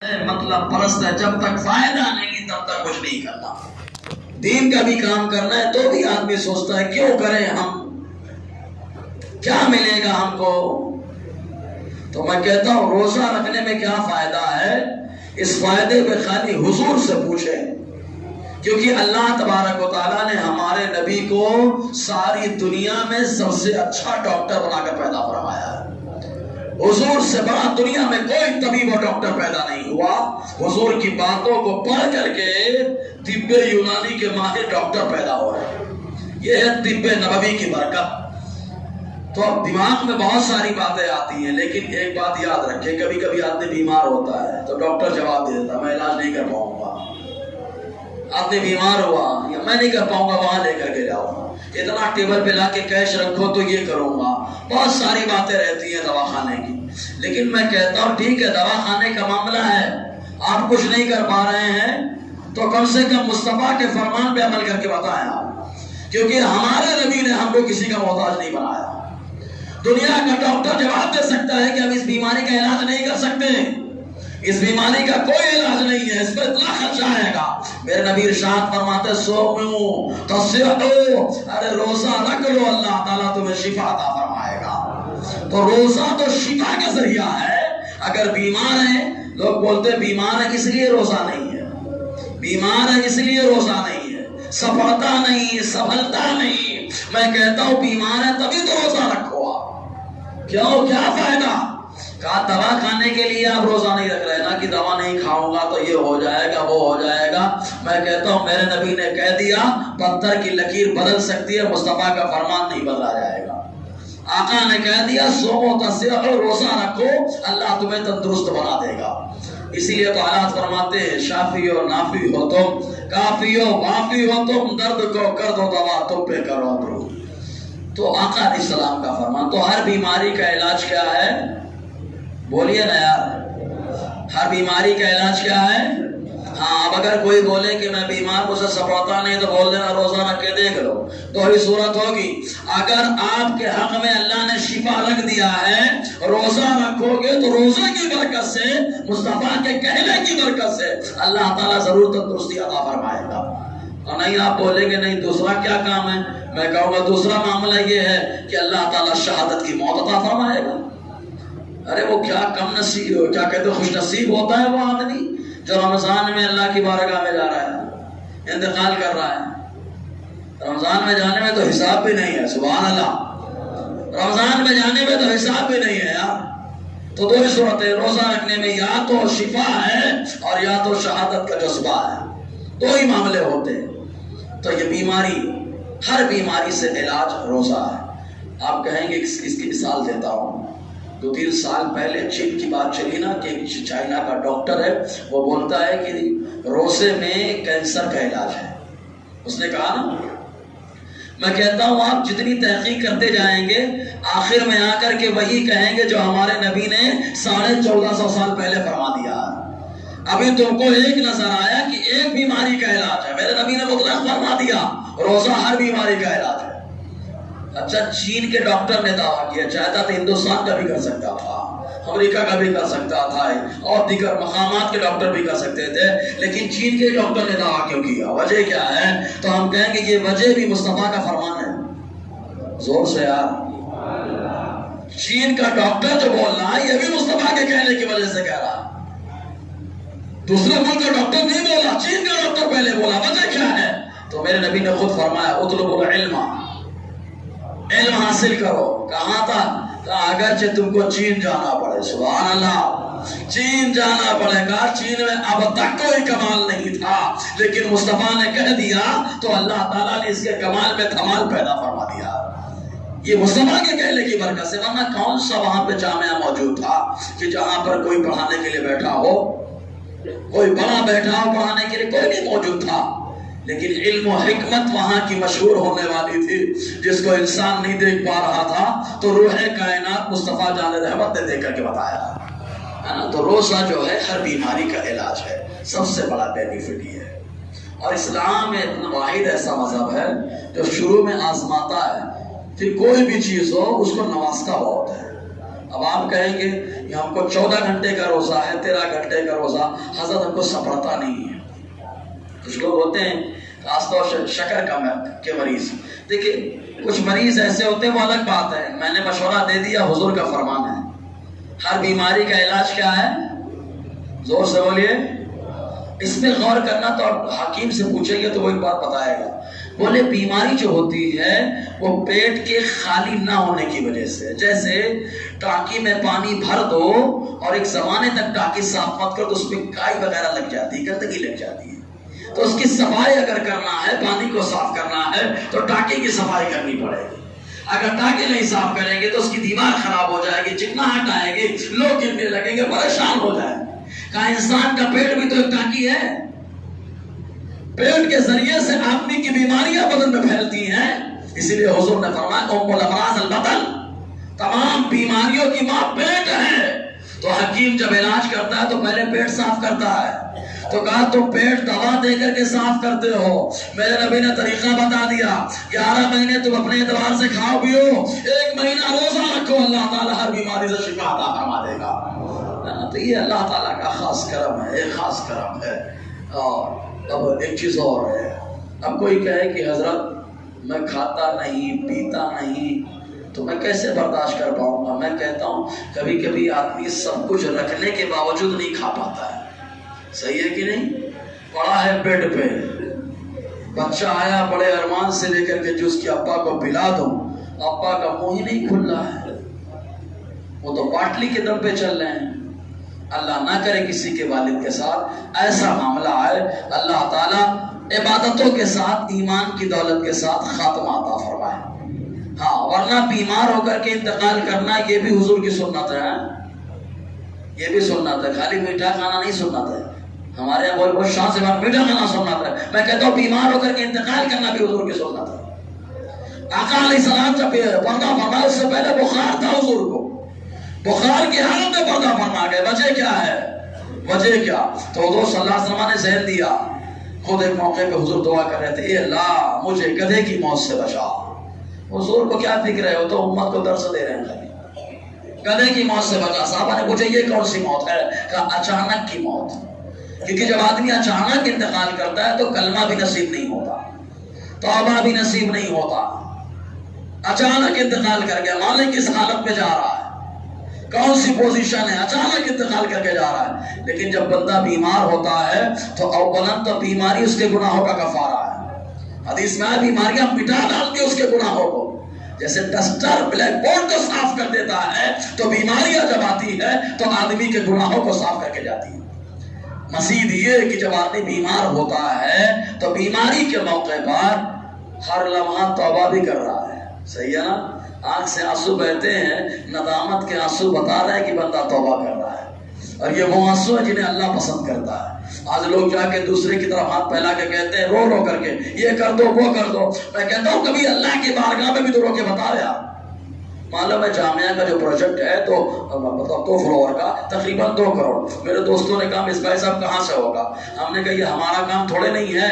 مطلب پرست ہے، جب تک فائدہ نہیں تب تک کچھ نہیں کرنا. دین کا بھی کام کرنا ہے تو بھی آدمی سوچتا ہے کیوں کریں ہم، کیا ملے گا ہم کو. تو میں کہتا ہوں روزہ رکھنے میں کیا فائدہ ہے، اس فائدے پہ خالی حضور سے پوچھیں، کیونکہ اللہ تبارک و تعالیٰ نے ہمارے نبی کو ساری دنیا میں سب سے اچھا ڈاکٹر بنا کر پیدا فرمایا ہے. حضور سے بڑا دنیا میں کوئی طبیب و ڈاکٹر پیدا نہیں ہوا. حضور کی باتوں کو پڑھ کر کے طب یونانی کے ماہر ڈاکٹر پیدا ہو رہے ہیں. یہ ہے طب نبوی کی برکت. تو اب دماغ میں بہت ساری باتیں آتی ہیں، لیکن ایک بات یاد رکھیں، کبھی کبھی آدمی بیمار ہوتا ہے تو ڈاکٹر جواب دے دیتا میں علاج نہیں کر پاؤں گا. آدمی بیمار ہوا یا میں نہیں کر پاؤں گا، وہاں لے کر کے جاؤں، اتنا ٹیبل پہ لا کے کیش رکھو تو یہ کروں گا. بہت ساری باتیں رہتی ہیں دواخانے کی. لیکن میں کہتا ہوں ٹھیک ہے دواخانے کا معاملہ ہے، آپ کچھ نہیں کر پا رہے ہیں تو کم سے کم مصطفیٰ کے فرمان پہ عمل کر کے بتائیں آپ، کیونکہ ہمارے نبی نے ہم کو کسی کا محتاج نہیں بنایا. دنیا کا ڈاکٹر جواب دے سکتا ہے کہ ہم اس بیماری کا علاج نہیں کر سکتے، اس بیماری کا کوئی علاج نہیں ہے، اس پر اتنا خرچہ آئے گا. میرے نبی ارشاد فرماتے سومو تصحو، ارے روزہ رکھ لو اللہ تعالیٰ تمہیں شفا عطا فرمائے گا. تو روزہ تو شفا کا ذریعہ ہے. اگر بیمار ہیں، لوگ بولتے بیمار ہے اس لیے روزہ نہیں ہے، بیمار ہے اس لیے روزہ نہیں ہے، سفلتا نہیں، سفلتا نہیں. میں کہتا ہوں بیمار ہے تبھی تو روزہ رکھو. کیوں، کیا فائدہ؟ کہا دوا کھانے کے لیے آپ روزہ نہیں رکھ رہے نا، کہ دوا نہیں کھاؤں گا تو یہ ہو جائے گا وہ ہو جائے گا. میں کہتا ہوں میرے نبی نے کہہ دیا پتھر کی لکیر بدل سکتی ہے، مصطفیٰ کا فرمان نہیں بدلا جائے گا. آقا نے کہہ دیا سومو تصحو، روزہ رکھو اللہ تمہیں تندرست بنا دے گا. اسی لیے تو حالات فرماتے ہیں شافی و نافی ہو تم، کافی و وافی ہو تم، درد کو کر دو دوا تم پہ کرو درود. تو آقا علیہ السلام کا فرمان. تو ہر بیماری کا علاج کیا ہے؟ بولیے نا یار، ہر بیماری کا علاج کیا ہے؟ ہاں، اب اگر کوئی بولے کہ میں بیمار مجھے سپورتا نہیں تو بول دینا روزہ رکھ کے دیکھ لو، تو ہی صورت ہوگی. اگر آپ کے حق میں اللہ نے شفا رکھ دیا ہے، روزہ رکھو گے تو روزہ کی برکت سے، مصطفیٰ کے کہنے کی برکت سے اللہ تعالیٰ ضرور تندرستی عطا فرمائے گا. اور نہیں آپ بولیں گے نہیں دوسرا کیا کام ہے، میں کہوں گا دوسرا معاملہ یہ ہے کہ اللہ تعالیٰ شہادت کی موت عطا فرمائے گا. ارے وہ کیا کم نصیب، کیا کہتے خوش نصیب ہوتا ہے وہ آدمی جو رمضان میں اللہ کی بارگاہ میں جا رہا ہے، انتقال کر رہا ہے. رمضان میں جانے میں تو حساب بھی نہیں ہے، سبحان اللہ، رمضان میں جانے میں تو حساب بھی نہیں ہے یار. تو دو ہی صورتیں، روزہ رکھنے میں یا تو شفا ہے اور یا تو شہادت کا جذبہ ہے، دو ہی معاملے ہوتے ہیں. تو یہ بیماری، ہر بیماری سے علاج روزہ ہے. آپ کہیں گے اس کی مثال دیتا ہوں. 2-3 سال پہلے چین کی بات چلی نا کہ چائنا کا ڈاکٹر ہے، وہ بولتا ہے کہ روزے میں کینسر کا علاج ہے. اس نے کہا نا، میں کہتا ہوں آپ جتنی تحقیق کرتے جائیں گے آخر میں آ کر کے وہی کہیں گے جو ہمارے نبی نے 1450 سال پہلے فرما دیا. ابھی تم کو ایک نظر آیا کہ ایک بیماری کا علاج ہے، میرے نبی نے مطلق فرما دیا روزہ ہر بیماری کا علاج ہے. اچھا، چین کے ڈاکٹر نے دعویٰ کیا، چاہتا تو ہندوستان کا بھی کر سکتا تھا، امریکہ کا بھی کر سکتا تھا، اور دیگر مقامات کے ڈاکٹر بھی کر سکتے تھے، لیکن چین کے ڈاکٹر نے دعویٰ کیوں کیا؟ وجہ کیا ہے؟ تو ہم کہیں گے یہ وجہ بھی مصطفیٰ کا فرمان ہے. زور سے یار، چین کا ڈاکٹر جو بول رہا ہے یہ بھی مصطفیٰ کے کہنے کی وجہ سے کہہ رہا ہے. دوسرے ملک کا ڈاکٹر نہیں بولا، چین کا ڈاکٹر پہلے بولا. وجہ کیا ہے؟ تو میرے نبی نے خود فرمایا اطلبوا العلم، علم حاصل کرو. کہاں تھا؟ کہا اگرچہ تم کو چین جانا پڑے، سبحان اللہ، چین جانا پڑے گا. چین میں اب تک کوئی کمال نہیں تھا، لیکن مصطفیٰ نے کہہ دیا تو اللہ تعالیٰ نے اس کے کمال میں کمال پیدا فرما دیا. یہ مصطفیٰ کے کہنے کی برکت سے. ورنہ کون سا وہاں پہ جامعہ موجود تھا کہ جہاں پر کوئی پڑھانے کے لیے بیٹھا ہو، کوئی بڑا بیٹھا ہو پڑھانے کے لیے، کوئی نہیں موجود تھا. لیکن علم و حکمت وہاں کی مشہور ہونے والی تھی، جس کو انسان نہیں دیکھ پا رہا تھا تو روح کائنات مصطفیٰ جان رحمت نے دیکھ کر کے بتایا ہے نا. تو روزہ جو ہے ہر بیماری کا علاج ہے، سب سے بڑا بینیفٹ یہ ہے. اور اسلام میں واحد ایسا مذہب ہے جو شروع میں آزماتا ہے، پھر کوئی بھی چیز ہو اس کو نوازتا بہت ہے. اب آپ کہیں گے کہ ہم کو 14 گھنٹے کا روزہ ہے، 13 گھنٹے کا روزہ، حضرت ہم کو سپڑتا نہیں ہے۔ کچھ لوگ ہوتے ہیں خاص طور سے شکر کے مریض، دیکھیں کچھ مریض ایسے ہوتے ہیں وہ الگ بات ہے، میں نے مشورہ دے دیا، حضور کا فرمان ہے ہر بیماری کا علاج کیا ہے؟ زور سے بولیے، اس میں غور کرنا تو حکیم سے پوچھیں گے تو وہ ایک بات بتائے گا۔ بولے بیماری جو ہوتی ہے وہ پیٹ کے خالی نہ ہونے کی وجہ سے، جیسے ٹانکی میں پانی بھر دو اور ایک زمانے تک ٹانکی صاف مت کرو تو اس میں کائی وغیرہ لگ جاتی ہے، گندگی لگ جاتی ہے، تو اس کی صفائی اگر کرنا ہے، پانی کو صاف کرنا ہے تو ٹانکی کی صفائی کرنی پڑے گی۔ اگر ٹانکی نہیں صاف کریں گے تو اس کی دیوار خراب ہو جائے گی، چکناہٹ آئے گی، لوگ گرنے لگیں گے، پریشان ہو جائیں گے۔ کہا انسان کا پیٹ بھی تو ایک ٹانکی ہے، پیٹ کے ذریعے سے آدمی کی بیماریاں بدن میں پھیلتی ہیں، اسی لیے حضور نے فرمایا ام الامراض البطن، تمام بیماریوں کی ماں پیٹ ہے۔ تو حکیم جب علاج کرتا ہے تو پہلے پیٹ صاف کرتا ہے، تو کہا تم پیٹ دوا دے کر کے صاف کرتے ہو، میرے نبی نے طریقہ بتا دیا، 11 مہینے تم اپنے اعتبار سے کھاؤ پیو، 1 مہینہ روزہ رکھو، اللہ تعالیٰ ہر بیماری سے شفا عطا فرما دے گا۔ تو یہ اللہ تعالیٰ کا خاص کرم ہے، ایک خاص کرم ہے۔ اور اب ایک چیز اور ہے، اب کوئی کہے کہ حضرت میں کھاتا نہیں پیتا نہیں تو میں کیسے برداشت کر پاؤں گا؟ میں کہتا ہوں کبھی کبھی آدمی سب کچھ رکھنے کے باوجود نہیں کھا پاتا ہے، صحیح ہے کہ نہیں؟ پڑا ہے بیڈ پہ، بچہ آیا بڑے ارمان سے لے کر کے جو اس کی ابا کو پلا دو، ابا کا منہ ہی نہیں کھل رہا ہے، وہ تو باٹلی کے دم پہ چل رہے ہیں۔ اللہ نہ کرے کسی کے والد کے ساتھ ایسا معاملہ آئے، اللہ تعالیٰ عبادتوں کے ساتھ ایمان کی دولت کے ساتھ خاتمہ عطا فرمائے۔ ہاں ورنہ بیمار ہو کر کے انتقال کرنا یہ بھی حضور کی سنت ہے، یہ بھی سنت ہے، خالی میٹھا کھانا نہیں سنت ہے، ہمارے یہاں بہت شان سے میٹھا کھانا سنت ہے، میں کہتا ہوں بیمار ہو کر کے انتقال کرنا بھی حضور کی سنت ہے۔ آقا علیہ السلام جب پردہ فرمایا اس سے پہلے بخار تھا حضور کو، بخار کی حالت میں پردہ فرما گئے، وجہ کیا ہے؟ وجہ کیا؟ تو حضور صلی اللہ علیہ وسلم نے ذہن دیا، خود ایک موقع پہ حضور دعا کر رہے تھے، اے اللہ مجھے گدھے کی موت سے بچا۔ حضور کو کیا فکر ہے، وہ تو امت کو درس دے رہے ہیں، گدھے کی موت سے بچا۔ صحابہ نے پوچھا یہ کون سی موت ہے؟ کہا اچانک کی موت، کیونکہ جب آدمی اچانک انتقال کرتا ہے تو کلمہ بھی نصیب نہیں ہوتا، توبہ بھی نصیب نہیں ہوتا، اچانک انتقال کر گیا، مالک کس حالت میں جا رہا ہے، کون سی پوزیشن ہے، اچانک انتقال کر کے جا رہا ہے۔ لیکن جب بندہ بیمار ہوتا ہے تو اولاً تو بیماری اس کے گناہوں کا کفارہ ہے، حدیث میں بیماریاں مٹا ڈالتی اس کے گناہوں کو، جیسے ڈسٹر بلیک بورڈ کو صاف کر دیتا ہے تو بیماریاں جب آتی ہے تو آدمی کے گناہوں کو صاف کر کے جاتی ہے۔ مزید یہ کہ جب آدمی بیمار ہوتا ہے تو بیماری کے موقع پر ہر لمحہ توبہ بھی کر رہا ہے، صحیح ہے نا؟ آنکھ سے آنسو بہتے ہیں، ندامت کے آنسو بتا رہے ہیں کہ بندہ توبہ کر رہا ہے، اور یہ وہ آنسو ہے جنہیں اللہ پسند کرتا ہے۔ آج لوگ جا کے دوسرے کی طرف ہاتھ پھیلا کے کہتے ہیں رو رو کر کے یہ کر دو وہ کر دو، میں کہتا ہوں کبھی اللہ کی بارگاہ میں بھی تو رو کے بتا رہے آپ۔ معلوم ہے جامعہ کا جو پروجیکٹ ہے تو مطلب 2 فلور کا تقریباً 2 کروڑ، میرے دوستوں نے کہا اس بھائی صاحب کہاں سے ہوگا؟ ہم نے کہا یہ ہمارا کام تھوڑے نہیں ہے،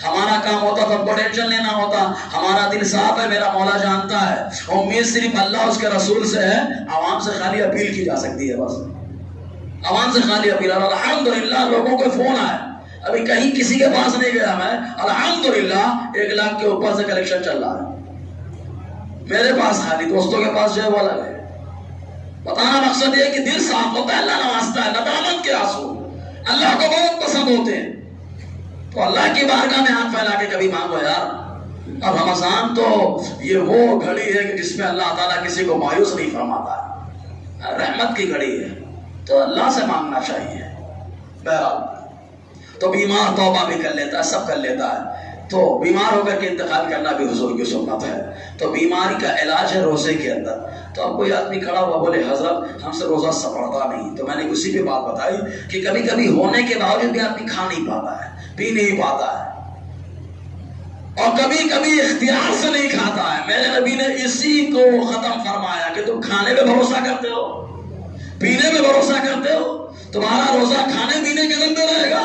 ہمارا کام ہوتا تو ہم کو ٹینشن لینا ہوتا، ہمارا دل صاف ہے، میرا مولا جانتا ہے، امید صرف اللہ اس کے رسول سے ہے، عوام سے خالی اپیل کی جا سکتی ہے، بس عوام سے خالی اپیل۔ اور الحمدللہ لوگوں کو فون آئے، ابھی کہیں کسی کے پاس نہیں گیا میں، الحمدللہ 1 لاکھ کے اوپر سے کلیکشن چل رہا ہے میرے پاس، خالی دوستوں کے پاس جو ہے وہ الگ ہے۔ بتانا مقصد یہ ہے کہ دل صاف ہوتا ہے، اللہ نوازتا ہے، ندامت کے آنسو اللہ کو بہت پسند ہوتے ہیں، تو اللہ کی بارگاہ میں ہاتھ پھیلا کے کبھی مانگو یار۔ اب رمضان تو یہ وہ گھڑی ہے کہ جس میں اللہ تعالیٰ کسی کو مایوس نہیں فرماتا ہے، رحمت کی گھڑی ہے، تو اللہ سے مانگنا چاہیے۔ بہرحال تو بیمار توبہ بھی کر لیتا ہے، سب کر لیتا ہے، تو بیمار ہو کر کے انتقال کرنا بھی حضور کی سنت ہے۔ تو بیماری کا علاج ہے روزے کے اندر۔ تو اب کوئی آدمی کھڑا ہوا بولے حضرت ہم سے روزہ سپڑتا نہیں، تو میں نے اسی پہ بات بتائی کہ کبھی کبھی ہونے کے باوجود بھی آدمی کھا نہیں پاتا ہے، پی نہیں پاتا ہے، اور کبھی کبھی اختیار سے نہیں کھاتا ہے۔ میرے نبی نے اسی کو ختم فرمایا کہ تم کھانے پہ بھروسہ کرتے ہو، پینے پہ بھروسہ کرتے ہو، تمہارا روزہ کھانے پینے کے اندر رہے گا،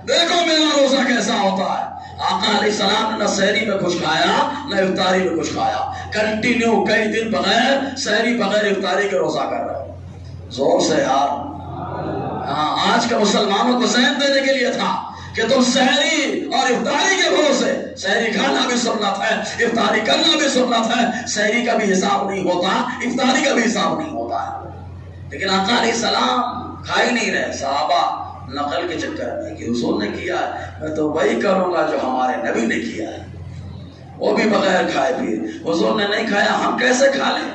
دیکھو میرا روزہ کیسا ہوتا ہے۔ آقا علیہ السلام نے نہ سحری میں کچھ کھایا نہ افطاری میں کچھ کھایا، کنٹینیو کئی دن بغیر سحری بغیر افطاری کے روزہ کر رہے، زور سے یار. ہاں آج کا مسلمانوں کو ذہن دینے کے لیے تھا کہ تم سحری اور افطاری کے بھروسے، سحری کھانا بھی سنت ہے، افطاری کرنا بھی سنت ہے، سحری کا بھی حساب نہیں ہوتا، افطاری کا بھی حساب نہیں ہوتا ہے. لیکن آقا علیہ السلام کھا ہی نہیں رہے. صحابہ نقل کے چکر میں کہ حضور نے کیا ہے میں تو وہی کروں گا جو ہمارے نبی نے کیا ہے، وہ بھی بغیر کھائے پیے. حضور نے نہیں کھایا، ہم کیسے کھا لیں؟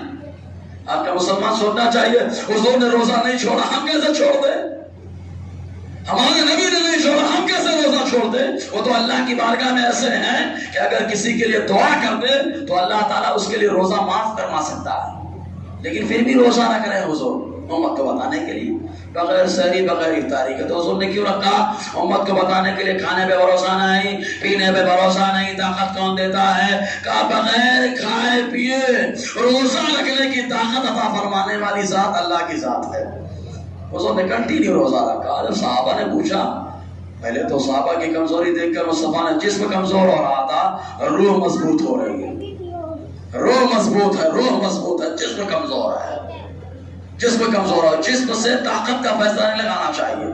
آپ کا مسلمان سوچنا چاہیے حضور نے روزہ نہیں چھوڑا، ہم کیسے چھوڑ دیں؟ ہمارے نبی نے نہیں چھوڑا، ہم کیسے روزہ چھوڑ دیں؟ وہ تو اللہ کی بارگاہ میں ایسے ہیں کہ اگر کسی کے لیے دعا کر دے تو اللہ تعالیٰ اس کے لیے روزہ معاف کروا سکتا ہے. لیکن پھر بھی روزہ نہ کریں حضور امت کو بتانے کے لیے، بغیر سحری بغیر افطاری کے. تو حضور نے کیوں رکھا؟ امت کو بتانے کے لیے کھانے پہ بھروسہ نہیں، پینے پہ بھروسہ نہیں، طاقت کون دیتا ہے؟ کہا بغیر کھائے پیے روزہ رکھنے کی طاقت عطا فرمانے والی ذات اللہ کی ذات ہے. حضور نے کنٹینیو روزہ رکھا. جب صحابہ نے پوچھا، پہلے تو صحابہ کی کمزوری دیکھ کر مصطفیٰ نے جسم کمزور ہو رہا تھا، روح مضبوط ہو رہی ہے. روح مضبوط ہے، روح مضبوط ہے، جسم کمزور ہے، جسم کمزور ہے. جسم سے طاقت کا فیصلہ نہیں لگانا چاہیے.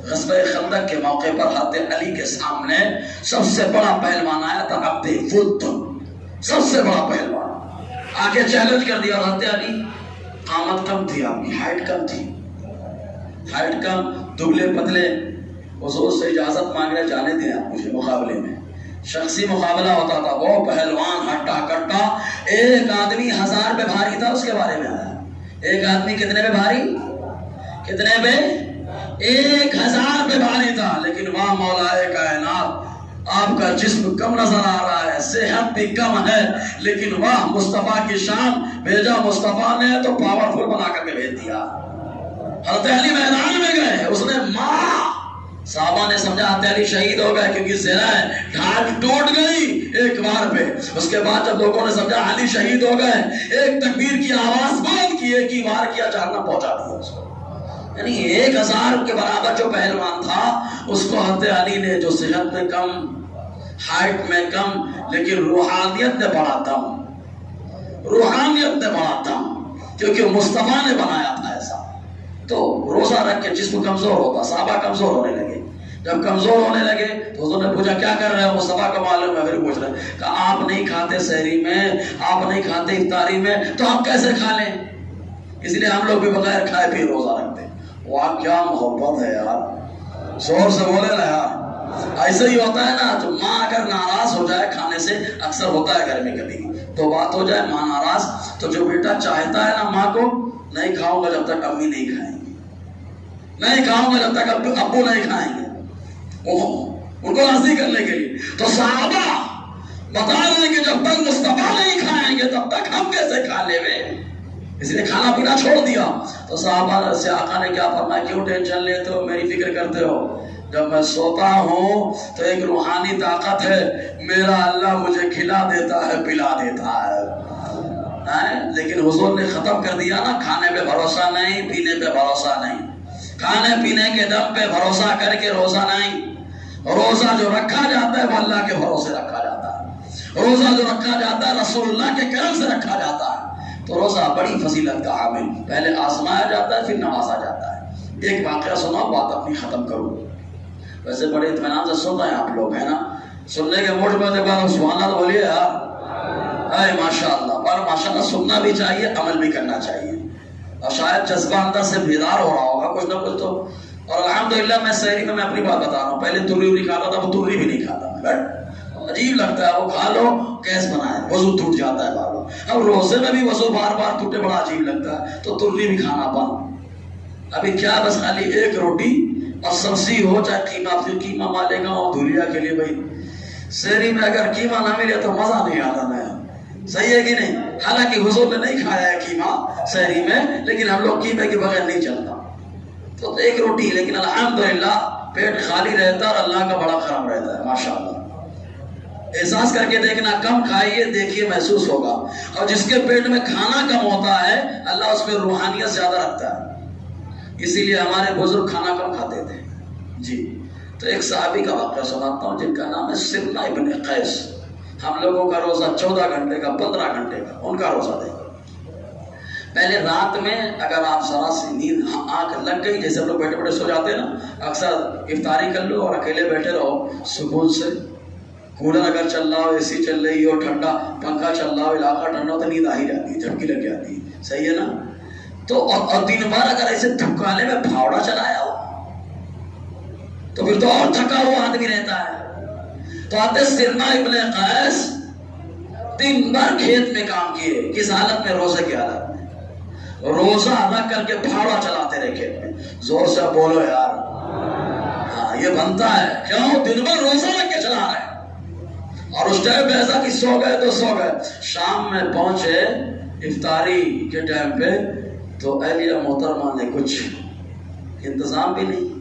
غزوہ خندق کے موقع پر حضرت علی کے سامنے سب سے بڑا پہلوان آیا تھا عبد ود، سب سے بڑا پہلوان آگے چیلنج کر دیا. حضرت علی قامت کم تھی، آپ کی ہائٹ کم تھی، ہائٹ کم، دبلے پتلے. حضور سے اجازت مانگ رہے جانے دیں آپ مجھے مقابلے میں. شخصی مقابلہ ہوتا تھا. وہ پہلوان ہٹا کٹا، ایک آدمی 1000 پہ بھاری تھا. اس کے بارے میں آیا ایک آدمی کتنے پہ بھاری؟ کتنے پہ؟ 1000 پہ بھاری تھا. لیکن وہاں مولا کائنات آپ کا جسم کم نظر آ رہا ہے، صحت بھی کم ہے، لیکن واہ مصطفیٰ کی شان. بھیجا مصطفیٰ نے تو پاورفل بنا کر کے بھیج دیا. حضرت علی میدان میں گئے، اس نے ماں. صحابہ نے سمجھا حضرت علی شہید ہو گئے کیونکہ زرہ ڈھال ٹوٹ گئی ایک بار پہ. اس کے بعد جب لوگوں نے سمجھا علی شہید ہو گئے، ایک تکبیر کی آواز بند کی، ایک ہی وار کیا، جہنم پہنچا دیا اس کو. یعنی 1000 کے برابر جو پہلوان تھا اس کو حضرت علی نے، جو صحت میں کم، ہائٹ میں کم، لیکن روحانیت نے بڑا دم، روحانیت نے بڑا دم، کیونکہ مصطفیٰ نے بنایا تھا ایسا. تو روزہ رکھ کے جسم کمزور ہوتا. صحابہ کمزور ہونے لگے. جب کمزور ہونے لگے تو حضور نے پوچھا کیا کر رہے ہو؟ مصطفیٰ کا معلوم ہے، پھر پوچھ رہے ہیں. کہا آپ نہیں کھاتے سحری میں، آپ نہیں کھاتے افطاری میں، تو ہم کیسے کھا لیں؟ اس لیے ہم لوگ بھی بغیر کھائے پی روزہ رکھتے ہیں. واہ کیا محبت ہے یار، زور سے بولے نا یار. ایسے ہی ہوتا ہے نا، تو ماں اگر ناراض ہو جائے کھانے سے، اکثر ہوتا ہے گھر میں کبھی تو بات ہو جائے ماں ناراض، تو جو بیٹا چاہتا ہے نا ماں کو، نہیں کھاؤں گا جب تک امی نہیں کھائیں گے، نہیں کھاؤں گا جب تک ابو نہیں کھائیں گے، ان کو راضی کرنے کے لیے. تو صحابہ بتا رہے ہیں کہ جب تک مصطفیٰ نہیں کھائیں گے تب تک ہم کیسے کھا لیں گے. اس لیے کھانا پینا چھوڑ دیا. تو صحابہ سے آقا نے کیا فرمایا، کیوں ٹینشن لیتے ہو، میری فکر کرتے ہو؟ جب میں سوتا ہوں تو ایک روحانی طاقت ہے، میرا اللہ مجھے کھلا دیتا ہے، پلا دیتا ہے. لیکن حضور نے ختم کر دیا نا، کھانے پہ بھروسہ نہیں، پینے پہ بھروسہ نہیں، کھانے پینے کے دم پہ بھروسہ کر کے روزہ نہیں. روزہ جو رکھا جاتا ہے وہ اللہ کے بھروسے رکھا جاتا ہے. روزہ جو رکھا جاتا ہے رسول اللہ کے کرم سے رکھا جاتا ہے. تو روزہ بڑی فضیلت کا حامل، پہلے آزمایا جاتا ہے پھر نوازا جاتا ہے. ایک واقعہ سناؤ، بات اپنی ختم کروں. ویسے بڑے اطمینان سے سن رہے ہیں آپ لوگ، ہے نا؟ سننے کے موڈ میں سبحان اللہ بولیے یار. اے ماشاءاللہ. پر ماشاءاللہ سننا بھی چاہیے، عمل بھی کرنا چاہیے. اور شاید جذبہ اندر سے بیدار ہو رہا ہوگا کچھ نہ کچھ تو. اور الحمدللہ میں سحری میں اپنی بات بتا رہا ہوں، پہلے تری وری کھاتا تھا، وہ تری بھی نہیں کھاتا. عجیب لگتا ہے، وہ کھا لو کیس بنائے، وضو ٹوٹ جاتا ہے بار. اب روزے میں بھی وضو بار بار ٹوٹے، بڑا عجیب لگتا ہے. تو تری بھی کھانا بند. ابھی کیا بس خالی ایک روٹی اور سبزی ہو، چاہے قیمہ، پھر قیمہ مالے گا اور دھولیا کے لیے. بھائی سحری میں اگر قیمہ نہ ملے تو مزہ نہیں آتا ہے. صحیح ہے کہ نہیں؟ حالانکہ حضور نے نہیں کھایا ہے قیمہ سحری میں، لیکن ہم لوگ قیمے کے بغیر نہیں چلتا. تو ایک روٹی، لیکن الحمدللہ پیٹ خالی رہتا اور اللہ کا بڑا کرم رہتا ہے. ماشاءاللہ احساس کر کے دیکھنا، کم کھائیے، دیکھیے محسوس ہوگا. اور جس کے پیٹ میں کھانا کم ہوتا ہے اللہ اس میں روحانیت زیادہ رکھتا ہے. اسی لیے ہمارے بزرگ کھانا کم کھاتے تھے. جی تو ایک صحابی کا واقعہ سناتا ہوں جن کا نام ہے سرنا ابن قیس. ہم لوگوں کا روزہ 14 گھنٹے کا، 15 گھنٹے کا، ان کا روزہ دیکھو. پہلے رات میں اگر آپ ذرا سی نیند آنکھ لگ گئی، جیسے ہم لوگ بیٹھے بیٹھے سو جاتے ہیں نا، اکثر افطاری کر لو اور اکیلے بیٹھے رہو سکون سے، کولر اگر چل رہا ہو، اے سی چل رہی ہو، ٹھنڈا پنکھا چل رہا ہو، علاقہ ٹھنڈا ہو، تو نیند آ ہی جاتی ہے، جھپکی لگ جاتی ہے، صحیح ہے نا؟ تو اور دن بھر اگر ایسے دھکانے میں پھاوڑا چلایا ہو تو پھر تو اور تھکا ہوا آدمی رہتا ہے۔ تو آتے سرما ابن قیس دن بھر کھیت میں کام کیے، کس حالت میں؟ روزے کی حالت میں، روزہ ادا کر کے پھاوڑا چلاتے رہے کھیت میں۔ زور سے بولو یار، ہاں یہ بنتا ہے، کیوں؟ دن بھر روزہ رکھ کے چلا رہے اور اس ٹائم پہ ایسا کہ سو گئے تو سو گئے۔ شام میں پہنچے افطاری کے ٹائم پہ تو اہلیہ محترمہ نے کچھ انتظام بھی نہیں۔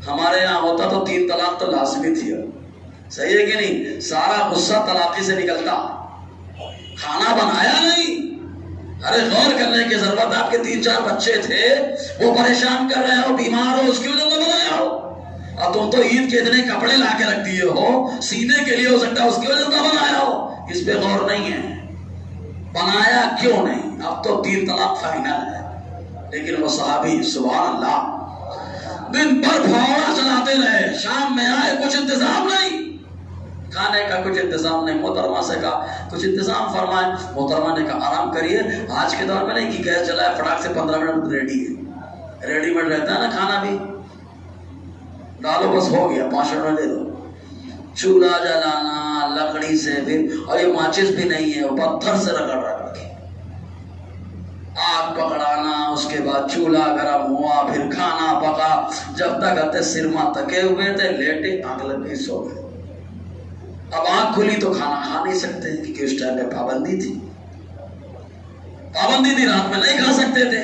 ہمارے یہاں ہوتا تو 3 طلاق تو لازمی تھی، صحیح ہے کہ نہیں؟ سارا غصہ طلاقی سے نکلتا، کھانا بنایا نہیں، ارے غور کرنے کی ضرورت ہے، آپ کے 3-4 بچے تھے، وہ پریشان کر رہے ہو، بیمار ہو، اس کی وجہ سے بنایا ہو، اور تم تو عید کے اتنے کپڑے لا کے رکھ دیے ہو سینے کے لیے، ہو سکتا ہے اس کی وجہ سے بنایا ہو، اس پہ غور نہیں ہے، بنایا کیوں نہیں؟ اب تو 3 طلاق فائنل ہے۔ لیکن وہ صحابی سبحان اللہ دن بھر پھاوڑا چلاتے رہے، شام میں آئے کچھ انتظام نہیں، کھانے کا کچھ انتظام نہیں۔ محترمہ سے کہا کچھ انتظام فرمائیں، محترمہ نے کہا آرام کریے، آج کے دور میں نہیں کہ گیس جلائے فٹاک سے 15 منٹ ریڈی ہے، ریڈی میڈ رہتا ہے نا کھانا بھی، ڈالو بس ہو گیا، 5 منٹ میں دے دو۔ چولہا جلانا لکڑی سے، پھر اور یہ ماچس بھی نہیں ہے، وہ پتھر سے رگڑ کے آگ پکڑانا، اس کے بعد چولہا گرم ہوا، پھر کھانا پکا، جب تک آتے سرما تکے ہوئے تھے، لیٹے آنکھ لگ گئی، سو گئے۔ اب آنکھ کھلی تو کھانا کھا نہیں سکتے کیونکہ اس ٹائم پہ پابندی تھی، رات میں نہیں کھا سکتے تھے۔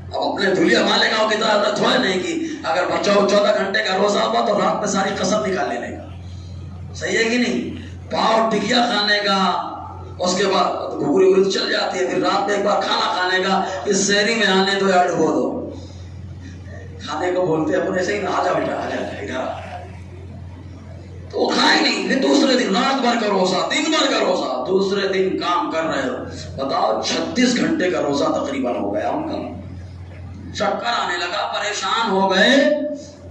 اب اپنے دھلیا مالے گاؤں کی طرح تھوڑے نہیں کی اگر بچہ 14 گھنٹے کا روزہ ہوا تو رات میں ساری قسم نکال لینے کا، صحیح ہے کہ نہیں؟ پاؤ ٹکیا کھانے کا، اس کے بعد گھوگری اڑد چل جاتی ہے، پھر رات میں ایک بار کھانا کھانے کا، پھر سحری میں آنے دو یا ڈبو دو، کھانے کو بولتے ہیں اپنے سے ہی، آ جا بیٹا آ جا ادھر، تو وہ کھائے نہیں۔ پھر دوسرے دن رات بھر کا روزہ، دن بھر کا روزہ، دوسرے دن کام کر رہے ہو، بتاؤ 36 گھنٹے کا روزہ تقریباً ہو گیا ان کا۔ چکر آنے لگا، پریشان ہو گئے،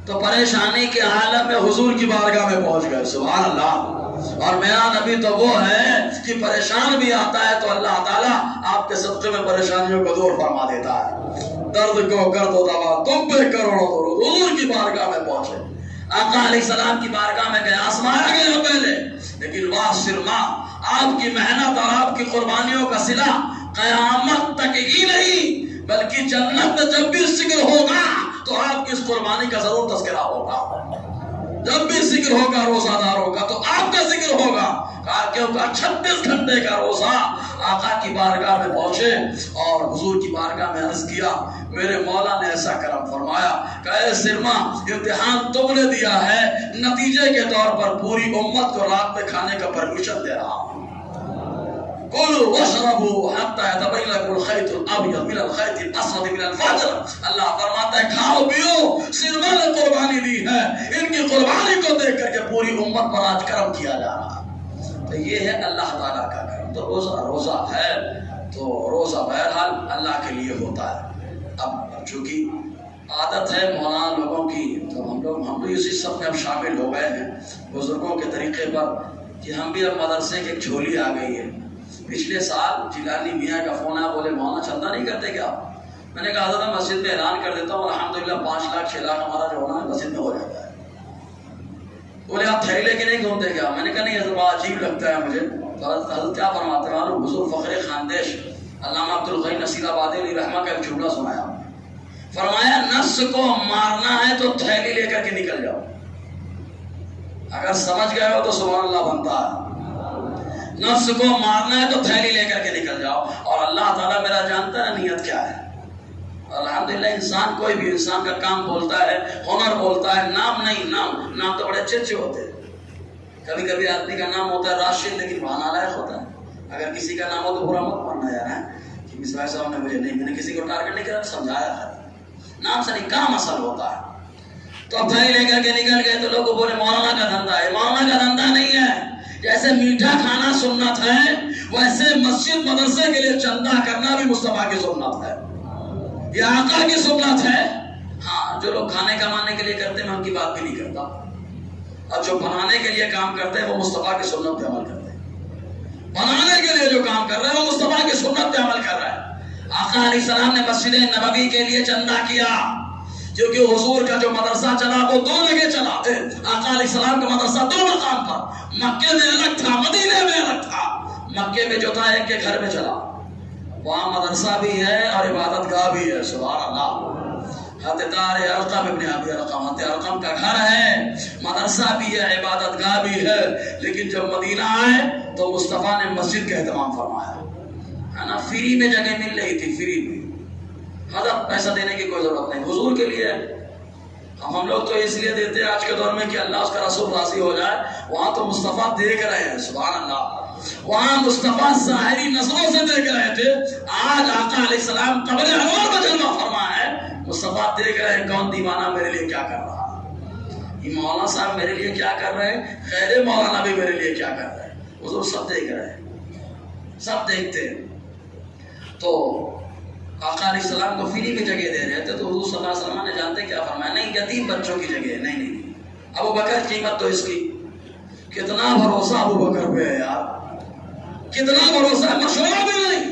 تو پریشانی کے حالت میں حضور کی بارگاہ میں پہنچ گئے، سبحان اللہ۔ اور میرا نبی تو وہ ہے کہ پریشان بھی آتا ہے تو اللہ تعالیٰ آپ کے صدقے میں پریشانیوں کو دور فرما دیتا ہے، درد کو کر دو دوا، تم پہ کروڑوں درود۔ حضور کی بارگاہ میں پہنچے، آقا علیہ السلام کی بارگاہ میں گئے، آزمایا گیا پہلے، لیکن واہ سرما، آپ کی محنت اور آپ کی قربانیوں کا صلہ قیامت تک ہی نہیں بلکہ جنت میں جب بھی ذکر ہوگا تو آپ کی اس قربانی کا ضرور تذکرہ ہوگا، جب بھی ذکر ہوگا روزہ داروں کا تو آپ کا ذکر ہوگا۔ کیونکہ 36 گھنٹے کا روزہ، آقا کی بارگاہ میں پہنچے اور حضور کی بارگاہ میں عرض کیا، میرے مولا نے ایسا کرم فرمایا کہ اے سرما، امتحان تم نے دیا ہے، نتیجے کے طور پر پوری امت کو رات میں کھانے کا پرمیشن دے رہا ہوں۔ کلوا واشربوا حتى يتبين لكم الخيط الابيض من الخيط الاسود من الفجر۔ اللہ فرماتا ہے کھاؤ پیو، سرما نے قربانی دی ہے، ان کی قربانی کو دیکھ کر کے پوری امت پر آج کرم کیا جا رہا ہے۔ تو یہ ہے اللہ تعالیٰ کا کرم۔ تو روزہ ہے تو روزہ بہرحال اللہ کے لیے ہوتا ہے۔ اب چونکہ عادت ہے مولانا لوگوں کی، تو ہم بھی اسی سب میں اب شامل ہو گئے ہیں بزرگوں کے طریقے پر کہ ہم بھی اب مدرسے کی ایک جھولی آ گئی ہے۔ پچھلے سال جیلانی میاں کا فون آیا، بولے مولانا چندہ نہیں کرتے کیا؟ میں نے کہا حضرت میں مسجد میں اعلان کر دیتا ہوں، الحمدللہ 5 لاکھ 6 لاکھ ہمارا جو ہونا ہے مسجد میں ہو جاتا ہے۔ بولے آپ تھیلی لے کے نہیں گھومتے کیا؟ میں نے کہا نہیں حضرت بڑا عجیب لگتا ہے مجھے۔ تو حضرت کیا فرماتے ہیں؟ حضور فخر خاندیش علامہ عبدالغنی نصیر آبادی علیہ رحمہ کا ایک جملہ سنایا، فرمایا نفس کو مارنا ہے تو تھیلی لے کر کے نکل جاؤ، اگر سمجھ گئے ہو تو سبحان اللہ بنتا ہے۔ نفس کو مارنا ہے تو تھیلی لے کر کے نکل جاؤ، اور اللہ تعالیٰ میرا جانتا ہے نیت کیا ہے۔ الحمدللہ انسان کوئی بھی انسان کا کام بولتا ہے، ہنر بولتا ہے، نام نہیں، نام تو بڑے اچھے اچھے ہوتے ہیں۔ کبھی کبھی آدمی کا نام ہوتا ہے راشد لیکن وہاں نالائق ہوتا ہے۔ اگر کسی کا نام ہو تو برا مت ماننا یار ہے کہ مصباح صاحب نے مجھے نہیں، میں نے کسی کو ٹارگٹ نہیں کرا، سمجھایا ہے، نام سے نہیں کام اصل ہوتا ہے۔ تو اب تھیلی لے کر کے نکل گئے تو لوگ کو بولے مولانا کا دھندا ہے، مولانا کا دھندا نہیں ہے۔ جیسے میٹھا کھانا سنت ہے ویسے مسجد مدرسے کے لیے چندہ کرنا بھی مصطفیٰ کی سنت ہے، یہ آقا کی سنت ہے۔ ہاں جو لوگ کھانے کمانے کے لیے کرتے ہیں میں ان کی بات بھی نہیں کرتا، اور جو بنانے کے لیے کام کرتے ہیں وہ مصطفیٰ کی سنت پہ عمل کرتے ہیں۔ بنانے کے لیے جو کام کر رہے ہیں وہ مصطفیٰ کی سنت پہ عمل کر رہا ہے۔ آقا علیہ السلام نے مسجد نبوی کے لیے چندہ کیا، کیونکہ حضور کا جو مدرسہ چلا وہ دو جگہ چلا۔ آقا علیہ السلام کا مدرسہ دو مقام پر، مکے میں الگ تھا، مدینے میں الگ تھا۔ مکے میں جو تھا ایک کے گھر میں چلا، وہاں مدرسہ بھی ہے اور عبادت گاہ بھی ہے، سبحان اللہ۔ حضرت ارقم ابن ابی ارقم، ارقم کا گھر ہے، مدرسہ بھی ہے، عبادت گاہ بھی ہے، لیکن جب مدینہ آئے تو مصطفیٰ نے مسجد کا اہتمام فرمایا ہے نا۔ فری میں جگہ مل رہی تھی، فری میں، حضرت پیسہ دینے کی کوئی ضرورت نہیں، حضور کے لیے۔ ہم لوگ تو اس لیے دیتے ہیں آج کے دور میں کہ اللہ اس کا رسول راضی ہو جائے، وہاں تو مصطفیٰ دیکھ رہے ہیں، سبحان اللہ، وہاں مصطفیٰ ظاہری نظروں سے دیکھ رہے تھے۔ آج آقا علیہ السلام قبر انوار میں جلوہ فرما ہے، مصطفیٰ دیکھ رہے ہیں کون دیوانہ میرے لیے کیا کر رہا ہے، یہ مولانا صاحب میرے لیے کیا کر رہے ہیں، خیر مولانا بھی میرے لیے کیا کر رہے ہیں، حضور سب دیکھ رہے ہیں، سب دیکھتے ہیں۔ تو آقا علیہ السلام کو فری میں جگہ دے رہے تھے تو حضور صلی اللہ علیہ وسلم نے جانتے کیا فرمایا، نہیں یتیم بچوں کی جگہ ہے، نہیں۔ ابو بکر قیمت تو اس کی، کتنا بھروسہ ابو بکر پہ ہے یار، کتنا بھروسہ ہے، مشورہ بھی نہیں،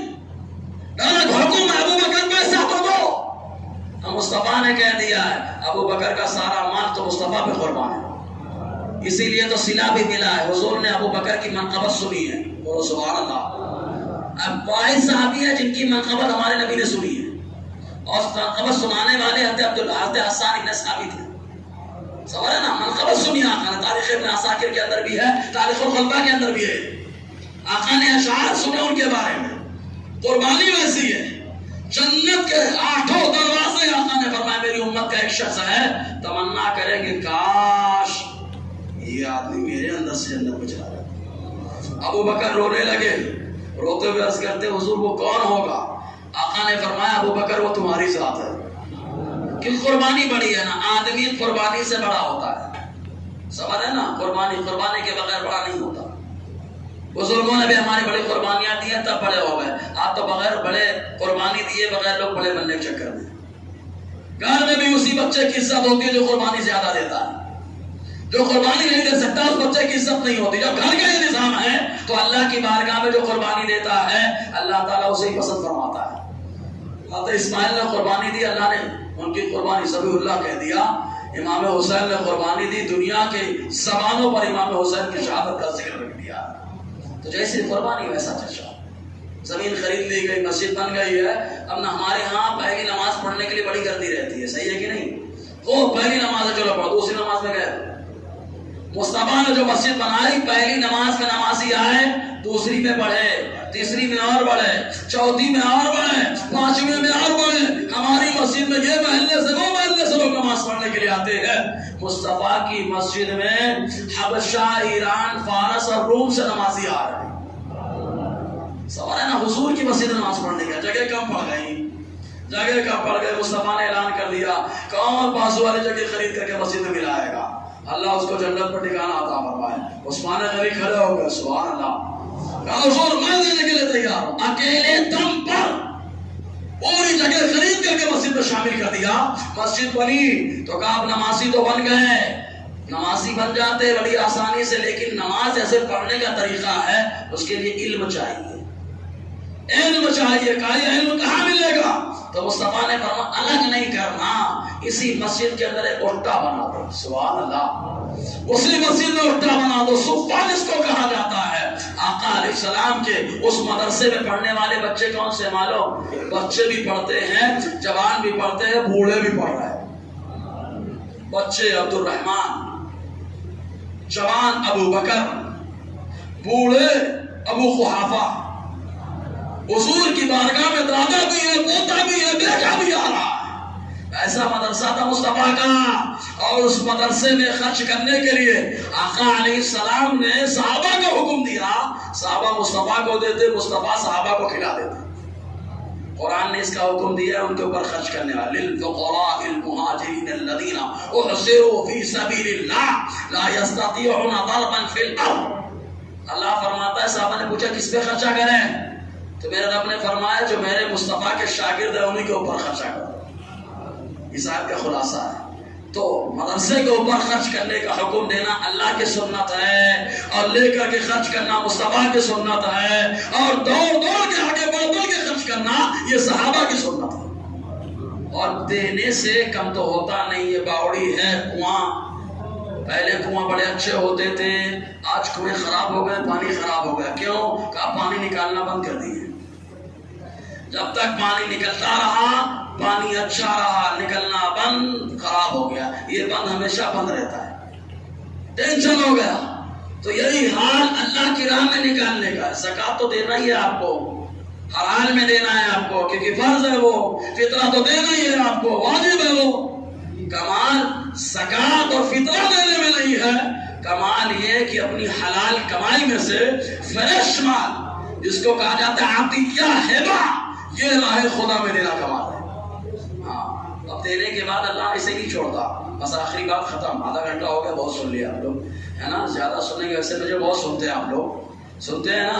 گھروں میں ابو بکر پیسہ تو دو۔ مصطفیٰ نے کہہ دیا ہے ابو بکر کا سارا مال تو مصطفیٰ پہ قربان ہے، اسی لیے تو صلہ بھی ملا ہے۔ حضور نے ابو بکر کی منقبت سنی ہے، اور سبحان اللہ، اب واحد صحابی ہے جن کی منقبت ہمارے نبی نے سنی ہے، اور منقبت سنانے والے حضرت حسان ابن ثابت تھے، سوال ہے نا، منقبت سنی آقا نے، تاریخ ابن عساکر کے اندر بھی ہے، تاریخ الخلفاء کے اندر بھی ہے، آقا نے اشعار سنے ان کے بارے میں، قربانی ویسی ہے، جنت کے 8 دروازے آقا نے فرمایا میری امت کا ایک شخص ہے تمنا کرے کہ کاش یہ آدمی میرے اندر سے جنت میں چلا جاتا۔ ابو بکر رونے لگے، روتے ہوئے عرض کرتے حضور وہ کون ہوگا؟ آقا نے فرمایا ابو بکر وہ تمہاری ذات ہے، کہ قربانی بڑی ہے نا، آدمی قربانی سے بڑا ہوتا ہے، سمجھ ہے نا، قربانی کے بغیر بڑا نہیں ہوتا۔ بزرگوں نے بھی ہماری بڑی قربانیاں دی ہیں تب بڑے ہو گئے، آپ تو بغیر بڑے قربانی دیے بغیر لوگ بڑے بننے کے چکر میں۔ گھر میں بھی اسی بچے کی عزت ہوتی ہے جو قربانی زیادہ دیتا ہے، جو قربانی نہیں دے سکتا اس بچے کی عزت نہیں ہوتی۔ جب گھر کا یہ نظام ہے تو اللہ کی بارگاہ میں جو قربانی دیتا ہے اللہ تعالیٰ اسے پسند فرماتا ہے۔ حضرت اسماعیل نے قربانی دی، اللہ نے ان کی قربانی ذبیح اللہ کہہ دیا۔ امام حسین نے قربانی دی، دنیا کے زبانوں پر امام حسین کی شہادت کا ذکر رکھ دیا۔ تو جیسی قربانی ویسا چچا، زمین خرید لی گئی، مسجد بن گئی ہے، اب نہ ہمارے ہاں پہلی نماز پڑھنے کے لیے بڑی گردی رہتی ہے، صحیح ہے کہ نہیں؟ وہ پہلی نماز ہے چلو پڑھو، دوسری نماز میں گئے۔ مصطفیٰ نے جو مسجد بنائی پہلی نماز میں نمازی آئے، دوسری میں پڑھے، تیسری میں اور بڑھے، چوتھی میں اور بڑھے، پانچویں میں اور بڑھے۔ ہماری مسجد میں یہ محلے سے وہ محلے سے لوگ نماز پڑھنے کے لیے آتے ہیں۔ مصطفیٰ کی مسجد میں حبشہ، ایران، فارس اور روم سے نمازی آ رہے ہیں۔ سوال ہے نا، حضور کی مسجد میں نماز پڑھنے کا جگہ کم پڑ گئی، جگہ کم پڑ گئے۔ مصطفیٰ نے اعلان کر دیا کون بازو والی جگہ خرید کر کے مسجد میں ملائے گا، اللہ اس کو جنت پر ٹھکانہ عطا فرمائے۔ عثمان غنی کھڑے ہو گئے، سبحان اللہ، کہا حضور میں دینے کے لیے تیار ہوں۔ اکیلے دم پر پوری جگہ خرید کر کے مسجد میں شامل کر دیا۔ مسجد بنی تو کہا اب نمازی تو بن گئے، نمازی بن جاتے بڑی آسانی سے، لیکن نماز ایسے پڑھنے کا طریقہ ہے، اس کے لیے علم چاہیے، علم چاہیے۔ کہا یہ علم کہاں ملے گا؟ تو مصطفیٰ نے فرمایا الگ نہیں کرنا، اسی مسجد کے اندر ایک اٹھا بنا دو، سبحان اللہ، اسی مسجد میں اٹھا بنا دو، صفان اس کو کہا جاتا ہے۔ آقا علیہ السلام کے اس مدرسے میں پڑھنے والے بچے کون سے معلوم؟ بچے بھی پڑھتے ہیں، جوان بھی پڑھتے ہیں، بوڑھے بھی پڑھ رہے ہیں۔ بچے عبد الرحمن، جوان ابو بکر، بوڑھے ابو قحافہ۔ حضور کی بارگاہ میں دادا بھی ہے، پوتا بھی ہے، بیٹا بھی آ رہا ہے۔ ایسا مدرسہ تھا مصطفیٰ کا، اور اس مدرسے میں خرچ کرنے کے لیے آقا علیہ السلام نے صحابہ کو حکم دیا، صحابہ مصطفیٰ کو دیتے، مصطفیٰ صحابہ کو کھلا دیتے۔ قرآن نے اس کا حکم دیا ان کے اوپر خرچ کرنے والے، للفقراء المہاجرین الذین احصروا فی سبیل اللہ لا یستطیعون ضربا فی الارض۔ اللہ فرماتا ہے صحابہ نے پوچھا کس پہ خرچہ کریں؟ تو میرے رب نے فرمایا جو میرے مصطفیٰ کے شاگرد ہیں انہیں کے اوپر خرچہ کرو. اس آیت کا خلاصہ ہے. تو مدرسے کے اوپر خرچ کرنے کا حکم دینا اللہ کی سنت ہے، اور لے کر کے خرچ کرنا مصطفیٰ کی سنت ہے، اور دوڑ کے آگے بڑھ کے خرچ کرنا یہ صحابہ کی سنت ہے. اور دینے سے کم تو ہوتا نہیں. یہ باوڑی ہے کنواں. پہلے کنواں بڑے اچھے ہوتے تھے، آج کنویں خراب ہو گئے، پانی خراب ہو گیا. کیوں؟ کہا پانی نکالنا بند کر دیے. جب تک پانی نکلتا رہا پانی اچھا رہا، نکلنا بند خراب ہو گیا. یہ بند ہمیشہ بند رہتا ہے. ٹینشن ہو گیا. تو یہی حال اللہ کی راہ میں نکالنے کا. زکات تو دینا ہی ہے آپ کو، ہر حال میں دینا ہے آپ کو، کیونکہ فرض ہے وہ. فطرہ تو دینا ہی ہے آپ کو، واجب ہے وہ. کمال زکات اور فطرہ دینے میں نہیں ہے. کمال یہ کہ اپنی حلال کمائی میں سے فریش مال، جس کو کہا جاتا ہے عطیہ ہبہ، یہ راہ خدا میں دینا کمال ہے. ہاں، اب دینے کے بعد اللہ اسے نہیں چھوڑتا. بس آخری بات ختم. آدھا گھنٹہ ہو گیا، بہت سن لیا آپ لوگ، ہے نا. زیادہ سننے کے ویسے مجھے بہت سنتے ہیں آپ لوگ، سنتے ہیں نا.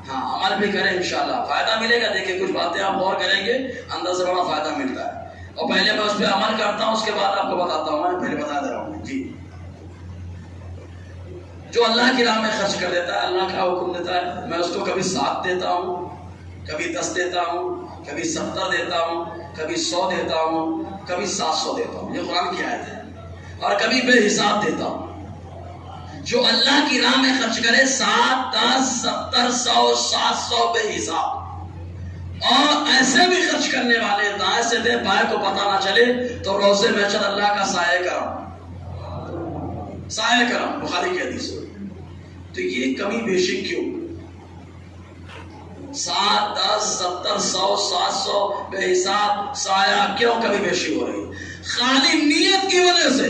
ہاں، عمل بھی کریں انشاءاللہ، فائدہ ملے گا. دیکھیں کچھ باتیں آپ غور کریں گے، اندر سے بڑا فائدہ ملتا ہے. اور پہلے میں اس پہ عمل کرتا ہوں، اس کے بعد آپ کو بتاتا ہوں. میں پہلے بتا دے رہا ہوں جی. جو اللہ کی راہ میں خرچ کر دیتا ہے، اللہ کا حکم دیتا ہے، میں اس کو کبھی 7 دیتا ہوں، کبھی 10 دیتا ہوں، کبھی 70 دیتا ہوں، کبھی 100 دیتا ہوں، کبھی 700 دیتا ہوں. یہ قرآن کی آیت ہے. اور کبھی بے حساب دیتا ہوں. جو اللہ کی راہ میں خرچ کرے 7 10 70 100 700 بے حساب. اور ایسے بھی خرچ کرنے والے دائیں سے دے بائیں کو پتہ نہ چلے تو روزے محشر اللہ کا سایہ کرم، سایہ کرم، بخاری کی حدیث. تو یہ کمی بیشی کیوں؟ 7 10 70 100 700 بے حساب سایہ کیوں کمی بیشی ہو رہی؟ خالی نیت کی وجہ سے،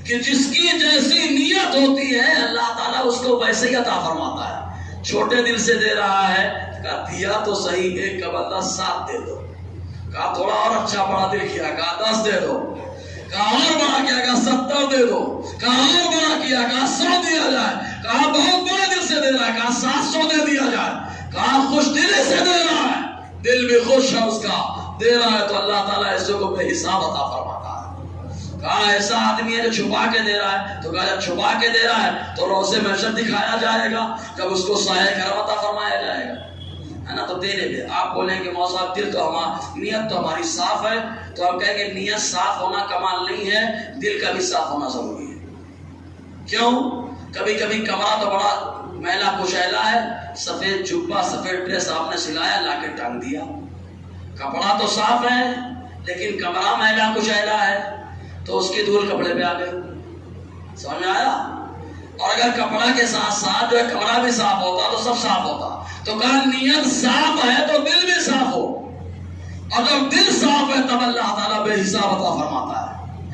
کہ جس کی جیسی نیت ہوتی ہے اللہ تعالیٰ اس کو ویسے ہی عطا فرماتا ہے. چھوٹے دل سے دے رہا ہے، کہا دیا تو صحیح، ایک کا بدلہ 7 دے دو. کہا تھوڑا اور اچھا بڑا دل کیا، کہا 10 دے دو. کہا اور بڑا کیا، کہا 70 دے دو. کہا اور بڑا کیا، کہا 100 دیا جائے. کہا بہت بڑے دل سے دے رہا ہے، کہا 700 دے دیا جائے. کہا خوش دلی سے دے رہا ہے، دل بھی خوش ہے اس کا، دے رہا ہے تو اللہ تعالیٰ ایسے کو بے حساب عطا فرماتا ہے. کہا ایسا آدمی ہے جو چھپا کے دے رہا ہے. تو کہا جب چھپا کے دے رہا ہے تو روزے محشر دکھایا جائے گا، جب اس کو سایہ کرم عطا فرمایا جائے گا، ہے نا. تو دینے دے. آپ بولیں کہ مولوی صاحب دل تو نیت تو ہماری صاف ہے. تو ہم کہیں گے نیت صاف ہونا کمال نہیں ہے، دل کا بھی صاف ہونا ضروری ہے. کیوں؟ کبھی کبھی کمرہ تو بڑا میلا کچیلا ہے، سفید جبہ سفید ڈریس آپ نے سلایا لا کے ٹانگ دیا. کپڑا تو صاف ہے لیکن کمرہ میلا کچیلا ہے تو اس کی دھول کپڑے پہ آ گئی. سمجھ میں آیا؟ اور اگر کپڑا کے ساتھ ساتھ جو ہے کمرہ بھی صاف ہوتا تو سب صاف ہوتا. تو کہا نیت صاف ہے تو دل بھی صاف ہو، اور جب دل صاف ہے تب اللہ تعالیٰ بے حساب عطا فرماتا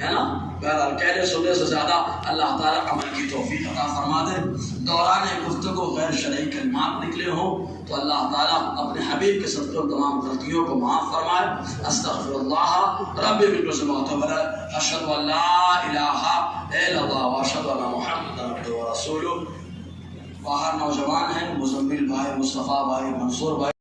ہے نا. بہرحال کہنے سننے سے زیادہ اللہ تعالیٰ عمل کی توفیق عطا فرما دے. دوران گفتگو غیر شرعی کلمات نکلے ہوں تو اللہ تعالیٰ اپنے حبیب کے صدقے اور تمام غلطیوں کو معاف فرمائے. استغفر اللہ ربی بالکل سے معتبر ہے. اشہد ان لا الہ الا اللہ واشہد ان محمد عبدہ ورسولہ. باہر نوجوان ہیں، مزمل بھائی، مصطفیٰ بھائی، منصور بھائی.